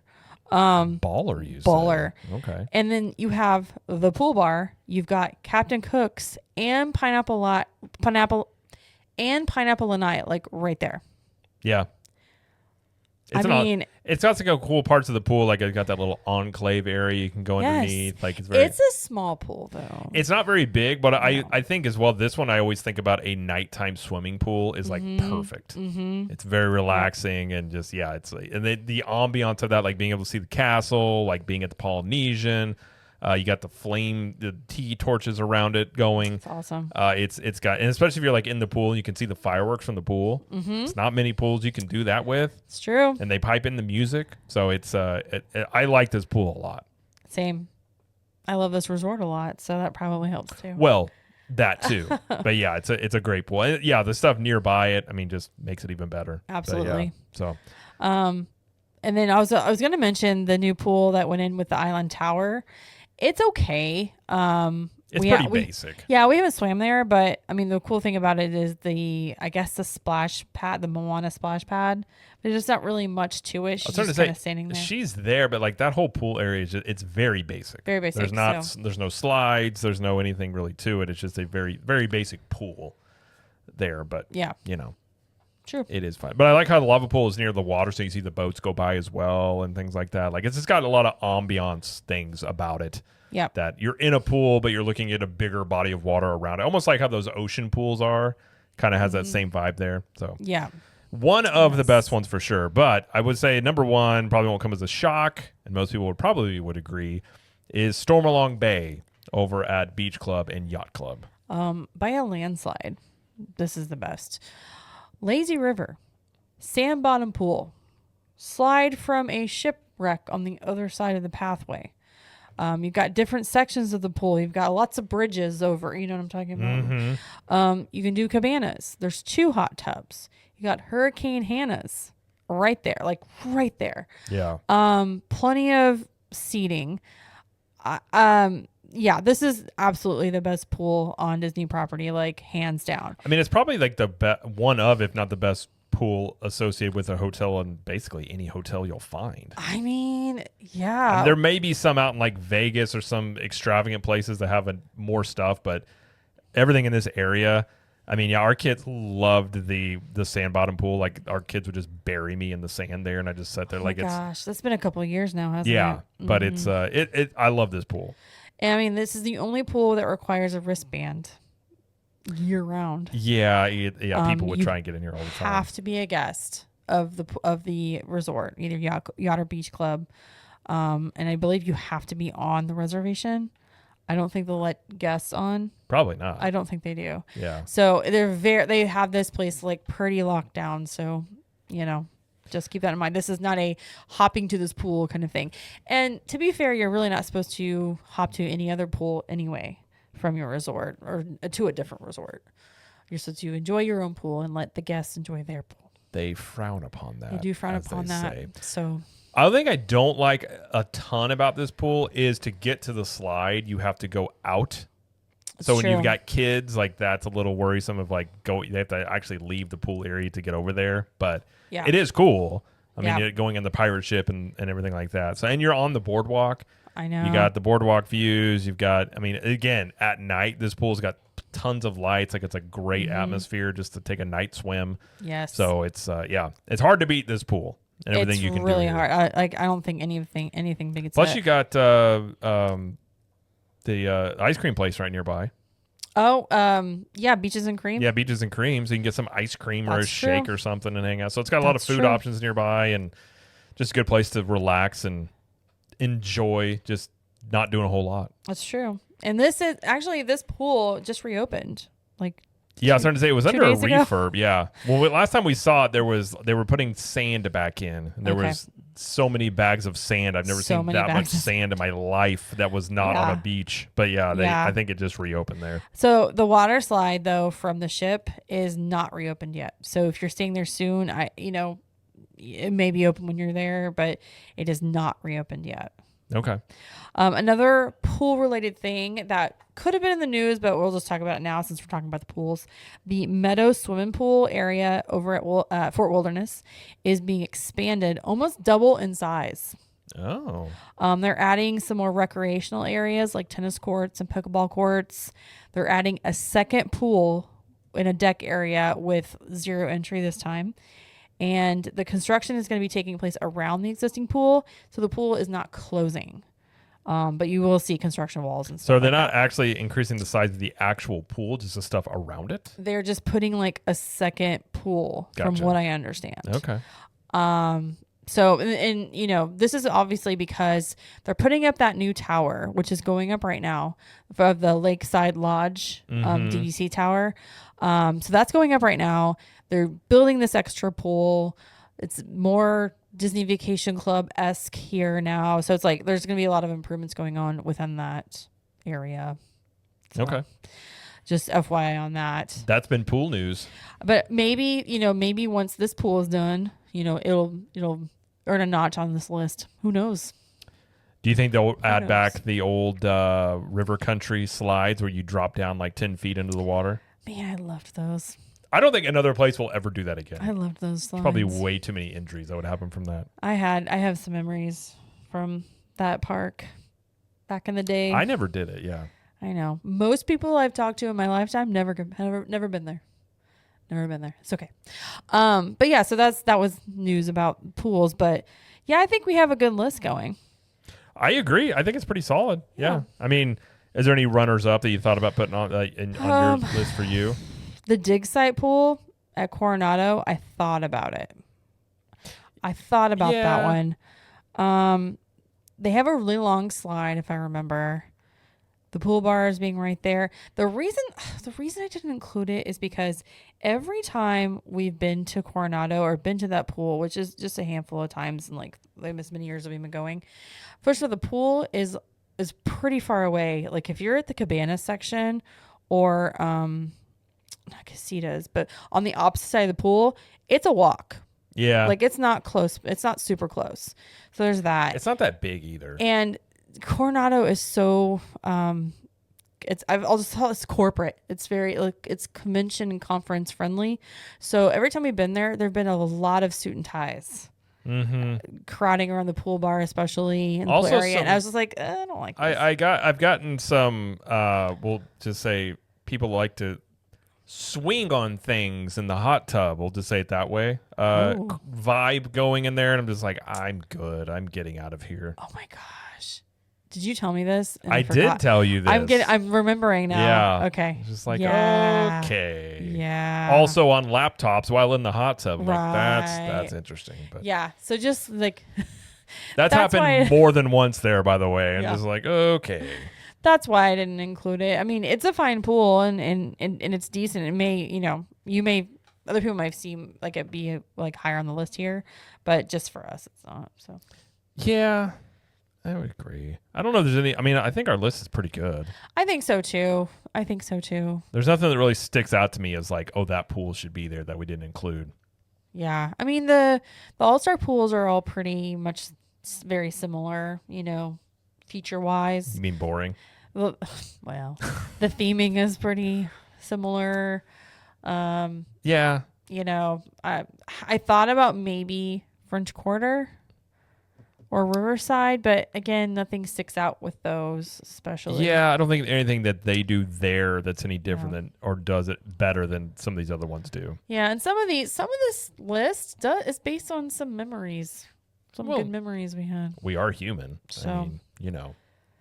Speaker 1: Baller, you
Speaker 2: baller.
Speaker 1: Say. Okay.
Speaker 2: And then you have the pool bar. You've got Captain Cook's and pineapple lanai, like right there.
Speaker 1: Yeah. It's got like cool parts of the pool. Like it's got that little enclave area you can go underneath. Like it's
Speaker 2: a small pool though.
Speaker 1: It's not very big, but I think as well. This one I always think about a nighttime swimming pool is like perfect.
Speaker 2: Mm-hmm.
Speaker 1: It's very relaxing and just it's like, and the ambiance of that, like being able to see the castle, like being at the Polynesian. You got the tiki torches around it going.
Speaker 2: It's awesome.
Speaker 1: It's got, and especially if you're like in the pool, you can see the fireworks from the pool.
Speaker 2: Mm-hmm.
Speaker 1: It's not many pools you can do that with.
Speaker 2: It's true.
Speaker 1: And they pipe in the music, so it's I like this pool a lot.
Speaker 2: Same. I love this resort a lot, so that probably helps too.
Speaker 1: Well, that too, but yeah, it's a great pool. And yeah, the stuff nearby it, I mean, just makes it even better.
Speaker 2: Absolutely.
Speaker 1: So.
Speaker 2: And then I was going to mention the new pool that went in with the Island Tower. It's okay.
Speaker 1: It's pretty basic.
Speaker 2: Yeah, we haven't swam there, but I mean, the cool thing about it is the splash pad, the Moana splash pad. There's just not really much to it. She's just kind of standing there.
Speaker 1: She's there, but like that whole pool area, it's very basic.
Speaker 2: Very basic.
Speaker 1: There's no slides. There's no anything really to it. It's just a very, very basic pool there. But
Speaker 2: True.
Speaker 1: It is fun. But I like how the lava pool is near the water, so you see the boats go by as well and things like that. Like it's just got a lot of ambiance things about it.
Speaker 2: Yep.
Speaker 1: That you're in a pool, but you're looking at a bigger body of water around it. Almost like how those ocean pools are. Kind of has that same vibe there. So
Speaker 2: Yeah.
Speaker 1: one of the best ones for sure. But I would say number one probably won't come as a shock, and most people would agree, is Stormalong Bay over at Beach Club and Yacht Club.
Speaker 2: By a landslide. This is the best. Lazy River, sand bottom pool, slide from a shipwreck on the other side of the pathway. You've got different sections of the pool. You've got lots of bridges over. You know what I'm talking about? You can do cabanas. There's 2 hot tubs. You got Hurricane Hannah's right there, like right there.
Speaker 1: Yeah.
Speaker 2: Plenty of seating. Yeah, this is absolutely the best pool on Disney property, like hands down.
Speaker 1: I mean, it's probably like the one of, if not the best pool associated with a hotel, and basically any hotel you'll find.
Speaker 2: I mean, yeah.
Speaker 1: And there may be some out in like Vegas or some extravagant places that have more stuff, but everything in this area. I mean, yeah, our kids loved the sand bottom pool. Like our kids would just bury me in the sand there, and I just sat there like
Speaker 2: gosh, that's been a couple of years now, hasn't it?
Speaker 1: Yeah, but it's I love this pool.
Speaker 2: And I mean, this is the only pool that requires a wristband year round.
Speaker 1: Yeah, people would try and get in here all the time.
Speaker 2: Have to be a guest of the resort, either yacht or beach club, and I believe you have to be on the reservation. I don't think they'll let guests on.
Speaker 1: Probably not.
Speaker 2: I don't think they do.
Speaker 1: Yeah.
Speaker 2: So they have this place like pretty locked down. So, just keep that in mind. This is not a hopping to this pool kind of thing. And to be fair, you're really not supposed to hop to any other pool anyway from your resort or to a different resort. You're supposed to enjoy your own pool and let the guests enjoy their pool.
Speaker 1: They frown upon that.
Speaker 2: They do frown upon that.
Speaker 1: Say.
Speaker 2: So
Speaker 1: I think I don't like a ton about this pool is to get to the slide, you have to go out. So when you've got kids, like that's a little worrisome of like they have to actually leave the pool area to get over there. But it is cool. I mean, going in the pirate ship and everything like that. So, and you're on the boardwalk.
Speaker 2: I know.
Speaker 1: You got the boardwalk views. You've got, I mean, again, at night, this pool's got tons of lights. Like it's a great atmosphere just to take a night swim.
Speaker 2: Yes.
Speaker 1: So it's, it's hard to beat this pool and everything you can do.
Speaker 2: It's really hard. I don't think anything big.
Speaker 1: Plus, you got the ice cream place right nearby.
Speaker 2: Oh, yeah, Beaches and Cream.
Speaker 1: Yeah, Beaches and Cream. So you can get some ice cream or a shake or something and hang out. So it's got a lot of food
Speaker 2: true.
Speaker 1: options nearby and just a good place to relax and enjoy just not doing a whole lot.
Speaker 2: That's true. And this pool just reopened. Like,
Speaker 1: yeah, I was starting to say it was under a
Speaker 2: days ago?
Speaker 1: refurb. Yeah. Well, last time we saw it, they were putting sand back in. And there was so many bags of sand. I've never seen that much sand in my life that was not on a beach. But I think it just reopened there.
Speaker 2: So the water slide though from the ship is not reopened yet. So if you're staying there soon, it may be open when you're there, but it is not reopened yet.
Speaker 1: Okay.
Speaker 2: Another pool related thing that could have been in the news, but we'll just talk about it now since we're talking about the pools. The Meadow swimming pool area over at Fort Wilderness is being expanded almost double in size.
Speaker 1: Oh.
Speaker 2: They're adding some more recreational areas like tennis courts and pickleball courts. They're adding a second pool in a deck area with 0 entry this time. And the construction is going to be taking place around the existing pool. So the pool is not closing. But you will see construction walls and stuff.
Speaker 1: So they're not actually increasing the size of the actual pool, just the stuff around it?
Speaker 2: They're just putting like a second pool from what I understand.
Speaker 1: Okay.
Speaker 2: So, and this is obviously because they're putting up that new tower, which is going up right now of the Lakeside Lodge, DVC tower. So that's going up right now. They're building this extra pool. It's more Disney Vacation Club-esque here now. So it's like there's going to be a lot of improvements going on within that area. So
Speaker 1: okay.
Speaker 2: Just FYI on that.
Speaker 1: That's been pool news.
Speaker 2: But maybe once this pool is done, it'll earn a notch on this list. Who knows?
Speaker 1: Do you think they'll add back the old river country slides where you drop down like 10 feet into the water?
Speaker 2: Man, I loved those.
Speaker 1: I don't think another place will ever do that again.
Speaker 2: I loved those slides.
Speaker 1: Probably way too many injuries that would happen from that.
Speaker 2: I have some memories from that park back in the day.
Speaker 1: I never did it, yeah.
Speaker 2: I know. Most people I've talked to in my lifetime never been there. Never been there. It's okay. But yeah, so that was news about pools. But yeah, I think we have a good list going.
Speaker 1: I agree. I think it's pretty solid. Yeah. I mean, is there any runners up that you thought about putting on on your list for you?
Speaker 2: The dig site pool at Coronado, I thought about it. I thought about that one. They have a really long slide, if I remember. The pool bars being right there. The reason I didn't include it is because every time we've been to Coronado or been to that pool, which is just a handful of times in like as many years that we've been going, first of all, the pool is pretty far away. Like if you're at the cabana section or not casitas, but on the opposite side of the pool, it's a walk.
Speaker 1: Yeah.
Speaker 2: Like it's not close. It's not super close. So there's that.
Speaker 1: It's not that big either.
Speaker 2: And Coronado is so I'll just call it corporate. It's very like it's convention and conference friendly. So every time we've been there, there've been a lot of suit and ties. Crowding around the pool bar, especially in the pool area. And I was just like, I don't like this.
Speaker 1: I've gotten some we'll just say people like to swing on things in the hot tub. We'll just say it that way. Vibe going in there, and I'm just like, I'm good. I'm getting out of here.
Speaker 2: Oh my gosh. Did you tell me this? And
Speaker 1: I did tell you this.
Speaker 2: I'm remembering now.
Speaker 1: Yeah.
Speaker 2: Okay.
Speaker 1: It's just like, okay.
Speaker 2: Yeah.
Speaker 1: Also on laptops while in the hot tub. I'm
Speaker 2: Right.
Speaker 1: like, that's interesting. But
Speaker 2: yeah. So just like
Speaker 1: that's happened more than once there, by the way. And
Speaker 2: Yeah.
Speaker 1: just like, okay.
Speaker 2: That's why I didn't include it. I mean, it's a fine pool and it's decent. It may, other people might seem like it be like higher on the list here, but just for us, it's not. So
Speaker 1: yeah, I would agree. I don't know if there's any. I mean, I think our list is pretty good.
Speaker 2: I think so too.
Speaker 1: There's nothing that really sticks out to me as like, oh, that pool should be there that we didn't include.
Speaker 2: Yeah. I mean, the all-star pools are all pretty much very similar, feature wise.
Speaker 1: You mean boring?
Speaker 2: Well, the theming is pretty similar.
Speaker 1: Yeah.
Speaker 2: I thought about maybe French Quarter or Riverside, but again, nothing sticks out with those especially.
Speaker 1: Yeah, I don't think anything that they do there that's any different than or does it better than some of these other ones do.
Speaker 2: Yeah, and some of this list is based on some memories, good memories we had.
Speaker 1: We are human,
Speaker 2: so
Speaker 1: I mean,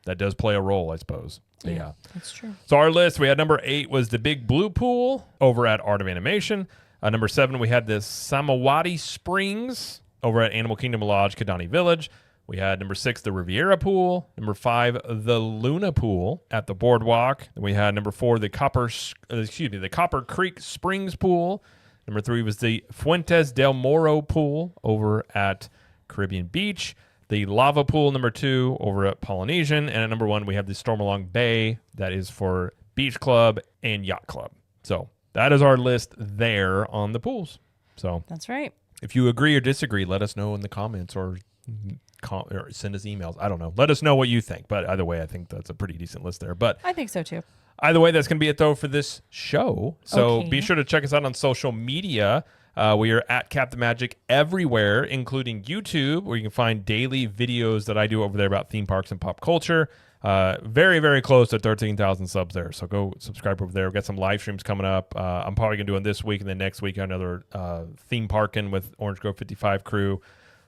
Speaker 1: that does play a role, I suppose. Yeah,
Speaker 2: that's true.
Speaker 1: So our list, we had number 8 was the Big Blue Pool over at Art of Animation. Number 7, we had the Samawati Springs over at Animal Kingdom Lodge, Kidani Village. We had number 6, the Riviera Pool. Number 5, the Luna Pool at the Boardwalk. Then we had number 4, the Copper Creek Springs Pool. Number 3 was the Fuentes del Moro Pool over at Caribbean Beach. The Lava Pool, number 2, over at Polynesian. And at number 1, we have the Stormalong Bay. That is for Beach Club and Yacht Club. So that is our list there on the pools. So
Speaker 2: that's right.
Speaker 1: If you agree or disagree, let us know in the comments or send us emails. I don't know. Let us know what you think. But either way, I think that's a pretty decent list there. But
Speaker 2: I think so too.
Speaker 1: Either way, that's going to be it, though, for this show. So be sure to check us out on social media. We are at Captain Magic everywhere, including YouTube, where you can find daily videos that I do over there about theme parks and pop culture. Very, very close to 13,000 subs there. So go subscribe over there. We've got some live streams coming up. I'm probably going to do one this week, and then next week another theme parking with Orange Grove 55 crew.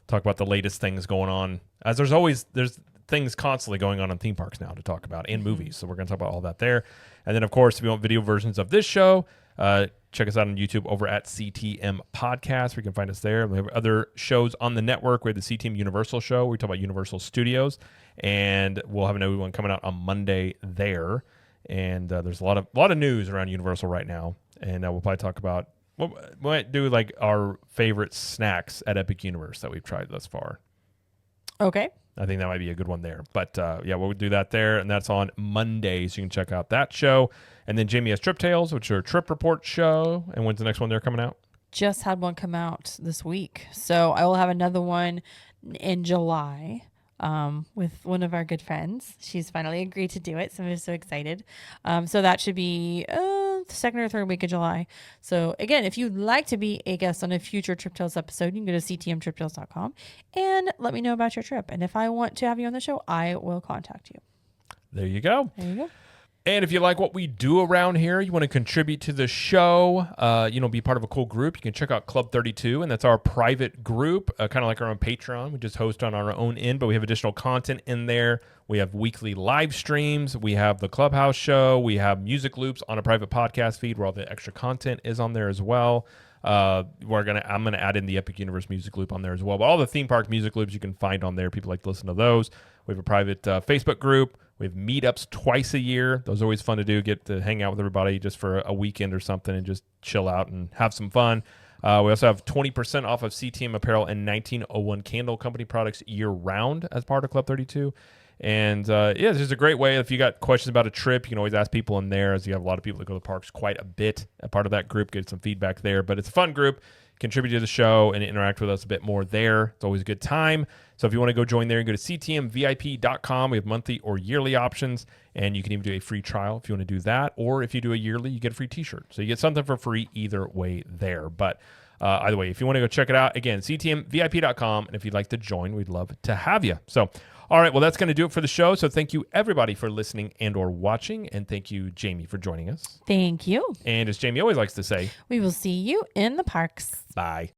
Speaker 1: Talk about the latest things going on. As there's things constantly going on in theme parks now to talk about, and movies. So we're going to talk about all that there. And then, of course, if you want video versions of this show, check us out on YouTube over at CTM Podcast. We can find us there. We have other shows on the network. We have the CTM Universal show. We talk about Universal Studios, and we'll have another one coming out on Monday there. And there's a lot of news around Universal right now, and we'll probably talk about we might do like our favorite snacks at Epic Universe that we've tried thus far.
Speaker 2: Okay.
Speaker 1: I think that might be a good one there. But we'll do that there, and that's on Monday, so you can check out that show. And then Jamie has Trip Tales, which are a trip report show. And when's the next one they're coming out?
Speaker 2: Just had one come out this week. So I will have another one in July with one of our good friends. She's finally agreed to do it, so I'm so excited. So that should be the second or third week of July. So again, if you'd like to be a guest on a future Trip Tales episode, you can go to ctmtriptales.com and let me know about your trip. And if I want to have you on the show, I will contact you.
Speaker 1: There you go.
Speaker 2: There you go.
Speaker 1: And if you like what we do around here, you want to contribute to the show, be part of a cool group, you can check out Club 32, and that's our private group, kind of like our own Patreon. We just host on our own end, but we have additional content in there. We have weekly live streams. We have the Clubhouse show. We have music loops on a private podcast feed where all the extra content is on there as well. I'm gonna add in the Epic Universe music loop on there as well. But all the theme park music loops you can find on there. People like to listen to those. We have a private Facebook group. We have meetups twice a year. Those are always fun to do. Get to hang out with everybody just for a weekend or something and just chill out and have some fun. We also have 20% off of CTM apparel and 1901 Candle Company products year round as part of Club 32. And this is a great way. If you got questions about a trip, you can always ask people in there, as you have a lot of people that go to the parks quite a bit. A part of that group, get some feedback there. But it's a fun group. Contribute to the show and interact with us a bit more there. It's always a good time. So if you want to go join there, you go to ctmvip.com. We have monthly or yearly options, and you can even do a free trial if you want to do that. Or if you do a yearly, you get a free t-shirt. So you get something for free either way there. But either way, if you want to go check it out, again, ctmvip.com. And if you'd like to join, we'd love to have you. So, all right, well, that's going to do it for the show. So thank you, everybody, for listening and or watching. And thank you, Jamie, for joining us.
Speaker 2: Thank you.
Speaker 1: And as Jamie always likes to say,
Speaker 2: we will see you in the parks.
Speaker 1: Bye.